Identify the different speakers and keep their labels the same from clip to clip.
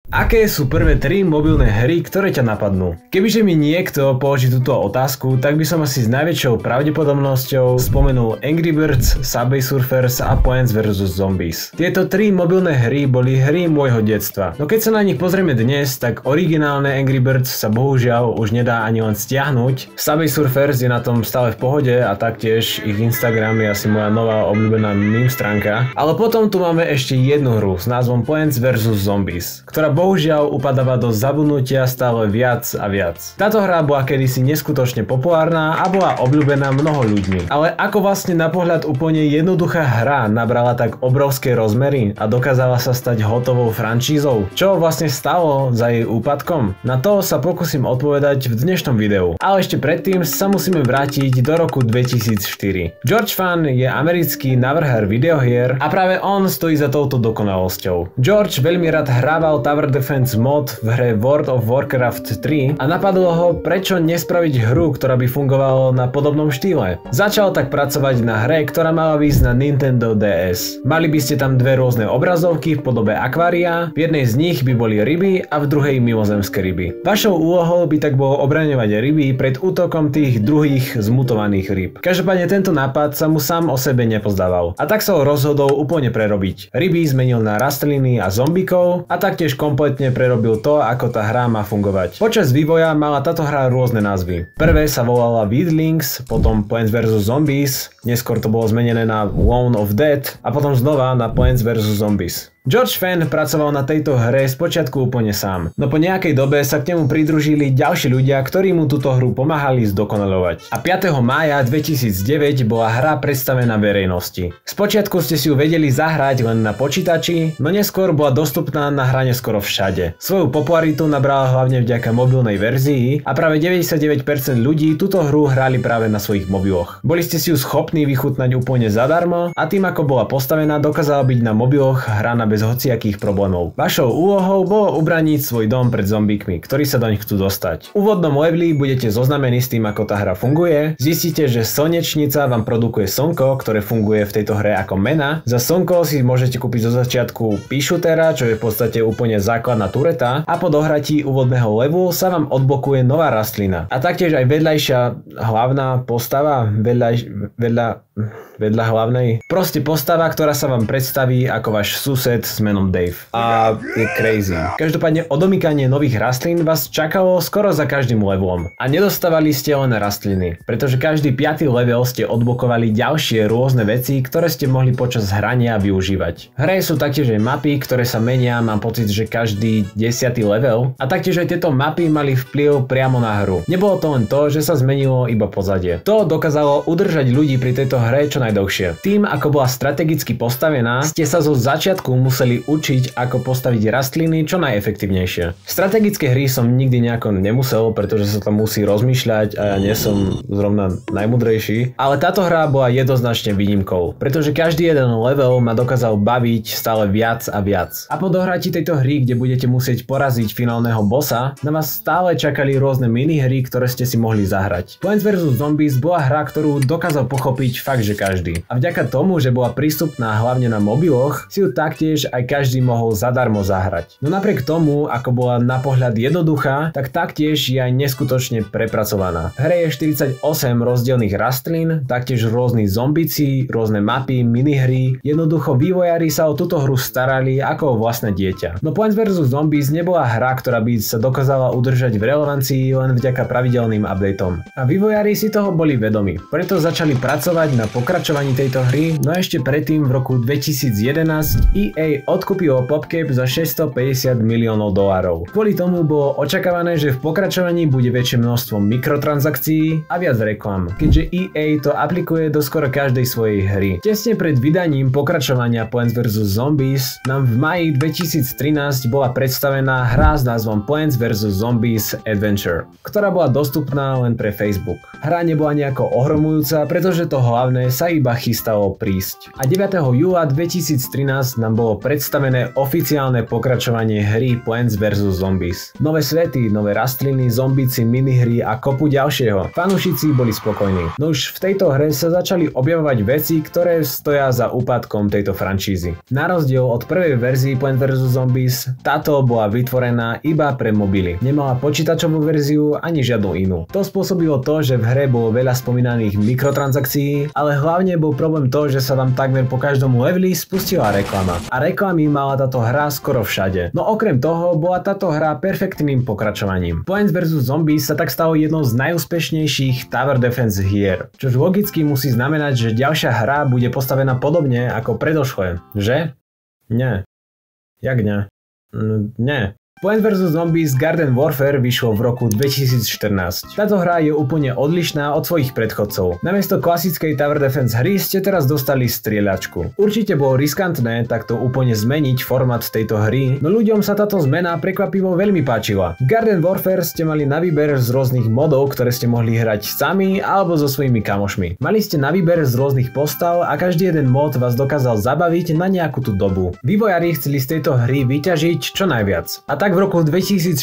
Speaker 1: Aké sú prvé 3 mobilné hry, ktoré ťa napadnú? Kebyže mi niekto položí túto otázku, tak by som asi s najväčšou pravdepodobnosťou spomenul Angry Birds, Subway Surfers a Plants vs Zombies. Tieto 3 mobilné hry boli hry môjho detstva. No keď sa na nich pozrieme dnes, tak originálne Angry Birds sa bohužiaľ už nedá ani len stiahnuť. Subway Surfers je na tom stále v pohode a taktiež ich Instagram je asi moja nová obľúbená meme stránka. Ale potom tu máme ešte jednu hru s názvom Plants vs Zombies, ktorá bohužiaľ upadáva do zabudnutia stále viac a viac. Táto hra bola kedysi neskutočne populárna a bola obľúbená mnoho ľuďmi. Ale ako vlastne na pohľad úplne jednoduchá hra nabrala tak obrovské rozmery a dokázala sa stať hotovou franšízou? Čo vlastne stalo za jej úpadkom? Na to sa pokúsim odpovedať v dnešnom videu. Ale ešte predtým sa musíme vrátiť do roku 2004. George Fan je americký navrhár videohier a práve on stojí za touto dokonalosťou. George veľmi rád hrával Tower Defense mod v hre World of Warcraft 3 a napadlo ho, prečo nespraviť hru, ktorá by fungovala na podobnom štýle. Začal tak pracovať na hre, ktorá mala výjsť na Nintendo DS. Mali by ste tam dve rôzne obrazovky v podobe akvária, v jednej z nich by boli ryby a v druhej mimozemské ryby. Vašou úlohou by tak bolo obraňovať ryby pred útokom tých druhých zmutovaných ryb. Každopádne tento nápad sa mu sám o sebe nepozdával a tak sa ho rozhodol úplne prerobiť. Ryby zmenil na rastliny a zombikov a taktiež kompletne prerobil to, ako tá hra má fungovať. Počas vývoja mala táto hra rôzne názvy. Prvé sa volala Weedlings, potom Plants vs Zombies, neskôr to bolo zmenené na Dawn of the Dead a potom znova na Plants vs Zombies. George Fan pracoval na tejto hre spočiatku úplne sám, no po nejakej dobe sa k nemu pridružili ďalší ľudia, ktorí mu túto hru pomáhali zdokonaľovať. A 5. mája 2009 bola hra predstavená verejnosti. Spočiatku ste si ju vedeli zahrať len na počítači, no neskôr bola dostupná na hrane skoro všade. Svoju popularitu nabrala hlavne vďaka mobilnej verzii a práve 99% ľudí túto hru hrali práve na svojich mobiloch. Boli ste si ju schopní vychutnať úplne zadarmo a tým ako bola postavená dokázala byť na mobiloch hraná bez hociakých problémov. Vašou úlohou bolo ubraniť svoj dom pred zombíkmi, ktorí sa doň chcú dostať. V úvodnom leveli budete zoznamení s tým, ako tá hra funguje. Zistíte, že slnečnica vám produkuje slnko, ktoré funguje v tejto hre ako mena. Za slnko si môžete kúpiť zo začiatku pišutera, čo je v podstate úplne základná tureta, a po dohratí úvodného levelu sa vám odblokuje nová rastlina. A taktiež aj vedľajšia hlavná postava, vedľa hlavnej. Proste postava, ktorá sa vám predstaví ako váš sused s menom Dave. A je crazy. Každopádne odomykanie nových rastlín vás čakalo skoro za každým levelom. A nedostávali ste len rastliny, pretože každý 5. level ste odblokovali ďalšie rôzne veci, ktoré ste mohli počas hrania využívať. V hre sú taktiež aj mapy, ktoré sa menia, mám pocit, že každý 10. level. A taktiež aj tieto mapy mali vplyv priamo na hru. Nebolo to len to, že sa zmenilo iba pozadie. To dokázalo udržať ľudí pri tejto hre čo najdlhšie. Tým, ako bola strategicky postavená, ste sa zo začiatku museli učiť, ako postaviť rastliny čo najefektívnejšie. Strategické hry som nikdy nejako nemusel, pretože sa tam musí rozmýšľať a ja nie som zrovna najmudrejší, ale táto hra bola jednoznačne výnimkou, pretože každý jeden level ma dokázal baviť stále viac a viac. A po dohratí tejto hry, kde budete musieť poraziť finálneho bossa, na vás stále čakali rôzne minihry, ktoré ste si mohli zahrať. Plants vs Zombies bola hra, ktorú dokázal pochopiť fakt, že každý. A vďaka tomu, že bola prístupná hlavne na mobiloch, si ju taktiež aj každý mohol zadarmo zahrať. No napriek tomu, ako bola na pohľad jednoduchá, tak taktiež je aj neskutočne prepracovaná. V hre je 48 rozdielnych rastlín, taktiež rôzni zombici, rôzne mapy, minihry. Jednoducho vývojári sa o túto hru starali ako o vlastné dieťa. No Plants vs Zombies nebola hra, ktorá by sa dokázala udržať v relevancii len vďaka pravidelným updateom. A vývojári si toho boli vedomi, preto začali pracovať na pokračovaní tejto hry, no ešte predtým v roku 2011 EA odkúpilo PopCap za $650 miliónov. Kvôli tomu bolo očakávané, že v pokračovaní bude väčšie množstvo mikrotransakcií a viac reklam, keďže EA to aplikuje do skoro každej svojej hry. Tesne pred vydaním pokračovania Plants vs Zombies nám v máji 2013 bola predstavená hra s názvom Plants vs Zombies Adventure, ktorá bola dostupná len pre Facebook. Hra nebola nejako ohromujúca, pretože to hlavne hlavné sa iba chystalo prísť. A 9. júla 2013 nám bolo predstavené oficiálne pokračovanie hry Plants vs Zombies. Nové svety, nové rastliny, zombíci, minihry a kopu ďalšieho. Fanúšici boli spokojní. No už v tejto hre sa začali objavovať veci, ktoré stoja za úpadkom tejto franšízy. Na rozdiel od prvej verzii Plants vs Zombies, táto bola vytvorená iba pre mobily. Nemala počítačovú verziu ani žiadnu inú. To spôsobilo to, že v hre bolo veľa spomínaných mikrotransakcií, ale hlavne bol problém to, že sa vám takmer po každom leveli spustila reklama. A reklamy mala táto hra skoro všade. No okrem toho bola táto hra perfektným pokračovaním. Plants vs Zombies sa tak stalo jednou z najúspešnejších Tower Defense hier, čož logicky musí znamenať, že ďalšia hra bude postavená podobne ako predošlé, že? Nie. Jak nie? Nie. Plants vs Zombies Garden Warfare vyšlo v roku 2014. Táto hra je úplne odlišná od svojich predchodcov. Namiesto klasickej Tower Defense hry ste teraz dostali strieľačku. Určite bolo riskantné takto úplne zmeniť formát tejto hry, no ľuďom sa táto zmena prekvapivo veľmi páčila. V Garden Warfare ste mali na výber z rôznych modov, ktoré ste mohli hrať sami alebo so svojimi kamošmi. Mali ste na výber z rôznych postav a každý jeden mod vás dokázal zabaviť na nejakú tú dobu. Vývojári chceli z tejto hry vyťažiť čo najviac. A tak v roku 2016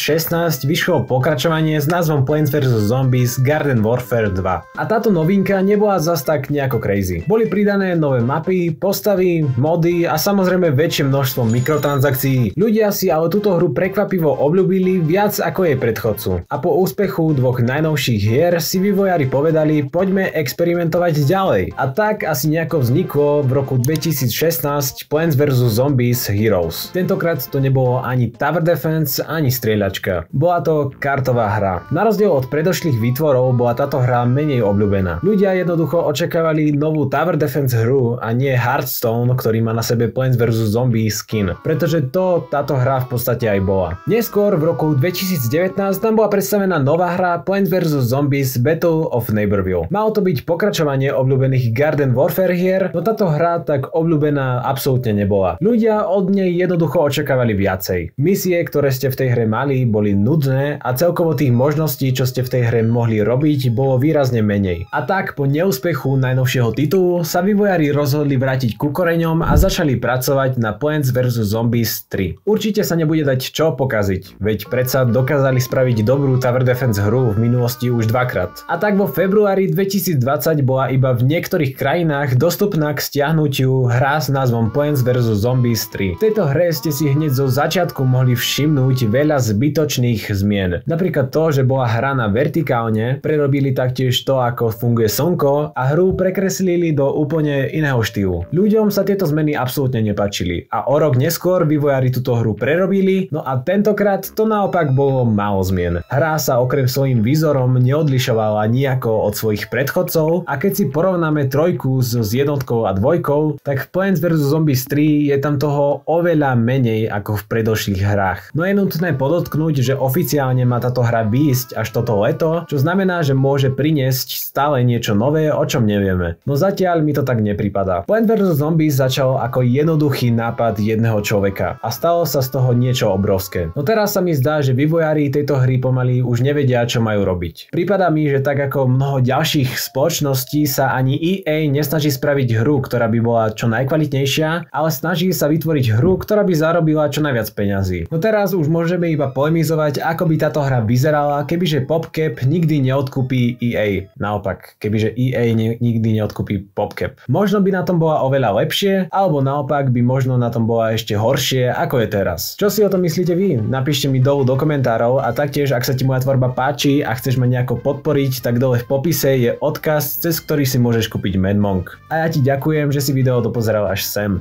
Speaker 1: vyšlo pokračovanie s názvom Plants vs Zombies Garden Warfare 2. A táto novinka nebola zas tak nejako crazy. Boli pridané nové mapy, postavy, mody a samozrejme väčšie množstvo mikrotransakcií. Ľudia si ale túto hru prekvapivo obľúbili viac ako jej predchodcu. A po úspechu dvoch najnovších hier si vývojári povedali, poďme experimentovať ďalej. A tak asi nejako vzniklo v roku 2016 Plants vs Zombies Heroes. Tentokrát to nebolo ani Tower Defense ani strieľačka. Bola to kartová hra. Na rozdiel od predošlých výtvorov bola táto hra menej obľúbená. Ľudia jednoducho očakávali novú Tower Defense hru a nie Hearthstone, ktorý má na sebe Plants vs Zombies skin. Pretože to táto hra v podstate aj bola. Neskôr v roku 2019 nám bola predstavená nová hra Plants vs Zombies Battle of Neighborville. Malo to byť pokračovanie obľúbených Garden Warfare hier, no táto hra tak obľúbená absolútne nebola. Ľudia od nej jednoducho očakávali viacej. Misie, ktoré ste v tej hre mali, boli nudné a celkovo tých možností, čo ste v tej hre mohli robiť, bolo výrazne menej. A tak po neúspechu najnovšieho titulu sa vývojári rozhodli vrátiť ku koreňom a začali pracovať na Plants vs Zombies 3. Určite sa nebude dať čo pokaziť, veď predsa dokázali spraviť dobrú Tower Defense hru v minulosti už dvakrát. A tak vo februári 2020 bola iba v niektorých krajinách dostupná k stiahnutiu hra s názvom Plants vs Zombies 3. V tejto hre ste si hneď zo začiatku mohli všimnúť veľa zbytočných zmien. Napríklad to, že bola hraná vertikálne, prerobili taktiež to, ako funguje slnko a hru prekreslili do úplne iného štýlu. Ľuďom sa tieto zmeny absolútne nepáčili a o rok neskôr vývojári túto hru prerobili, no a tentokrát to naopak bolo málo zmien. Hra sa okrem svojím výzorom neodlišovala nijako od svojich predchodcov a keď si porovnáme trojku s jednotkou a dvojkou, tak v Plants vs Zombies 3 je tam toho oveľa menej ako v predošlých hrách. No je nutné podotknúť, že oficiálne má táto hra výjsť až toto leto, čo znamená, že môže priniesť stále niečo nové, o čom nevieme. No zatiaľ mi to tak nepripadá. Plants vs Zombies začal ako jednoduchý nápad jedného človeka a stalo sa z toho niečo obrovské. No teraz sa mi zdá, že vývojári tejto hry pomaly už nevedia, čo majú robiť. Prípada mi, že tak ako mnoho ďalších spoločností sa ani EA nesnaží spraviť hru, ktorá by bola čo najkvalitnejšia, ale snaží sa vytvoriť hru, ktorá by zarobila čo najviac peňazí. No teraz už môžeme iba polemizovať, ako by táto hra vyzerala, kebyže PopCap nikdy neodkúpi EA. Naopak, kebyže EA nikdy neodkúpi PopCap. Možno by na tom bola oveľa lepšie, alebo naopak by možno na tom bola ešte horšie, ako je teraz. Čo si o tom myslíte vy? Napíšte mi dolu do komentárov a taktiež, ak sa ti moja tvorba páči a chceš ma nejako podporiť, tak dole v popise je odkaz, cez ktorý si môžeš kúpiť Mad Monk. A ja ti ďakujem, že si video dopozeral až sem.